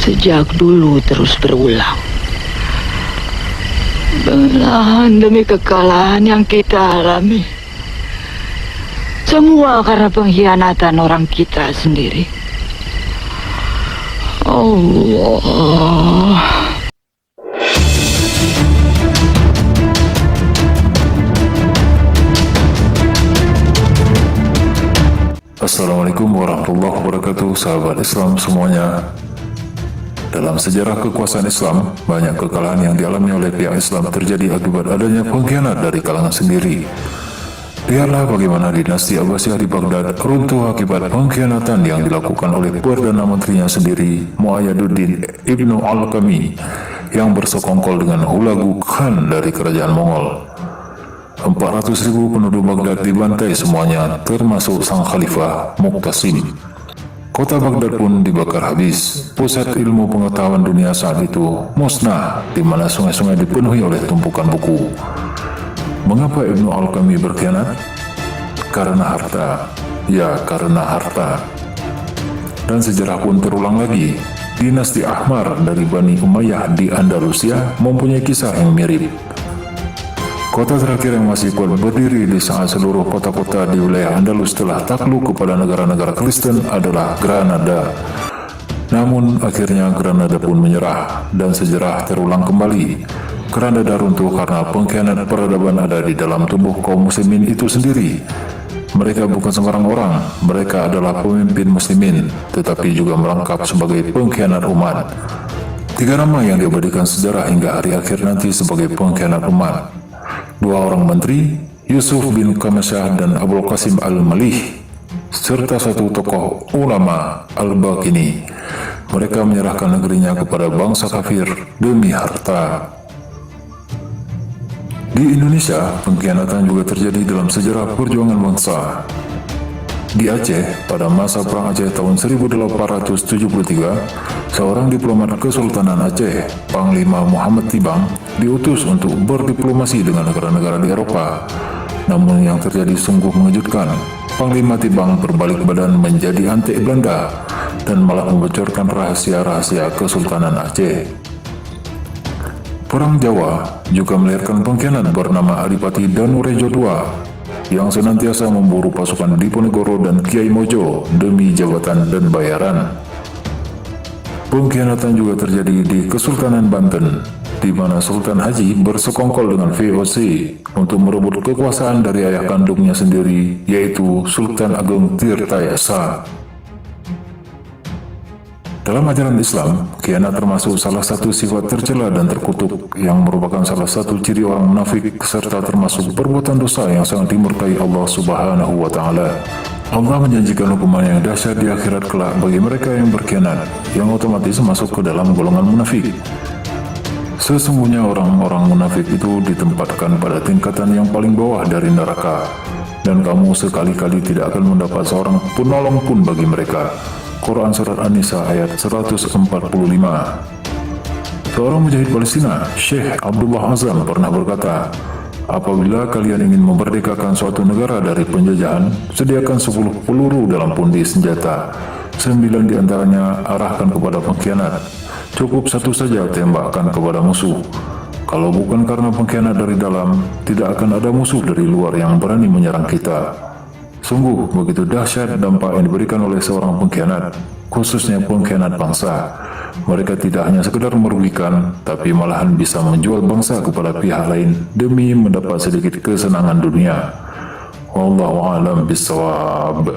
sejak dulu terus berulang. Belahan demi kekalahan yang kita alami. Semua karena pengkhianatan orang kita sendiri. Allah. Assalamualaikum warahmatullahi wabarakatuh, sahabat Islam semuanya. Dalam sejarah kekuasaan Islam, banyak kekalahan yang dialami oleh pihak Islam terjadi akibat adanya pengkhianat dari kalangan sendiri. Lihatlah bagaimana dinasti Abbasiyah di Baghdad runtuh akibat pengkhianatan yang dilakukan oleh Perdana Menterinya sendiri, Muayyaduddin Ibnu Al-Kami, yang bersekongkol dengan Hulagu Khan dari kerajaan Mongol. 400.000 penduduk Baghdad dibantai semuanya, termasuk sang khalifah Muqtasim. Kota Baghdad pun dibakar habis. Pusat ilmu pengetahuan dunia saat itu musnah, di mana sungai-sungai dipenuhi oleh tumpukan buku. Mengapa Ibnu Al-Kami berkhianat? Karena harta. Ya, karena harta. Dan sejarah pun terulang lagi. Dinasti Ahmar dari Bani Umayyah di Andalusia mempunyai kisah yang mirip. Kota terakhir yang masih kuat berdiri di saat seluruh kota-kota di wilayah Andalus telah takluk kepada negara-negara Kristen adalah Granada. Namun akhirnya Granada pun menyerah dan sejarah terulang kembali. Granada runtuh karena pengkhianat peradaban ada di dalam tubuh kaum muslimin itu sendiri. Mereka bukan sembarang orang, mereka adalah pemimpin muslimin, tetapi juga merangkap sebagai pengkhianat umat. 3 nama yang diabadikan sejarah hingga hari akhir nanti sebagai pengkhianat umat. 2 orang menteri, Yusuf bin Kamasyah dan Abul Qasim al-Malih, serta 1 tokoh ulama, Al-Baqini. Mereka menyerahkan negerinya kepada bangsa kafir demi harta. Di Indonesia, pengkhianatan juga terjadi dalam sejarah perjuangan bangsa. Di Aceh, pada masa Perang Aceh tahun 1873, seorang diplomat Kesultanan Aceh, Panglima Muhammad Tibang, diutus untuk berdiplomasi dengan negara-negara di Eropa. Namun yang terjadi sungguh mengejutkan. Panglima Tibang berbalik badan menjadi antek Belanda dan malah membocorkan rahasia-rahasia Kesultanan Aceh. Perang Jawa juga melahirkan pengkhianat bernama Adipati Danurejo II yang senantiasa memburu pasukan Diponegoro dan Kiai Mojo demi jabatan dan bayaran. Pengkhianatan juga terjadi di Kesultanan Banten, di mana Sultan Haji bersekongkol dengan VOC untuk merebut kekuasaan dari ayah kandungnya sendiri, yaitu Sultan Agung Tirtayasa. Dalam ajaran Islam, khianat termasuk salah satu sifat tercela dan terkutuk yang merupakan salah satu ciri orang munafik serta termasuk perbuatan dosa yang sangat dimurkai Allah Subhanahu wa Ta'ala. Allah menjanjikan hukuman yang dahsyat di akhirat kelak bagi mereka yang berkhianat, yang otomatis masuk ke dalam golongan munafik. Sesungguhnya orang-orang munafik itu ditempatkan pada tingkatan yang paling bawah dari neraka, dan kamu sekali-kali tidak akan mendapat seorang penolong pun bagi mereka. Quran Surat An-Nisa ayat 145. Seorang mujahid Palestina, Syekh Abdullah Azam, pernah berkata, apabila kalian ingin memerdekakan suatu negara dari penjajahan, sediakan 10 peluru dalam pundi senjata. 9 diantaranya arahkan kepada pengkhianat. Cukup 1 saja tembakkan kepada musuh. Kalau bukan karena pengkhianat dari dalam, tidak akan ada musuh dari luar yang berani menyerang kita. Sungguh begitu dahsyat dampak yang diberikan oleh seorang pengkhianat, khususnya pengkhianat bangsa. Mereka tidak hanya sekedar merugikan, tapi malahan bisa menjual bangsa kepada pihak lain demi mendapat sedikit kesenangan dunia. Wallahu a'lam bishawab.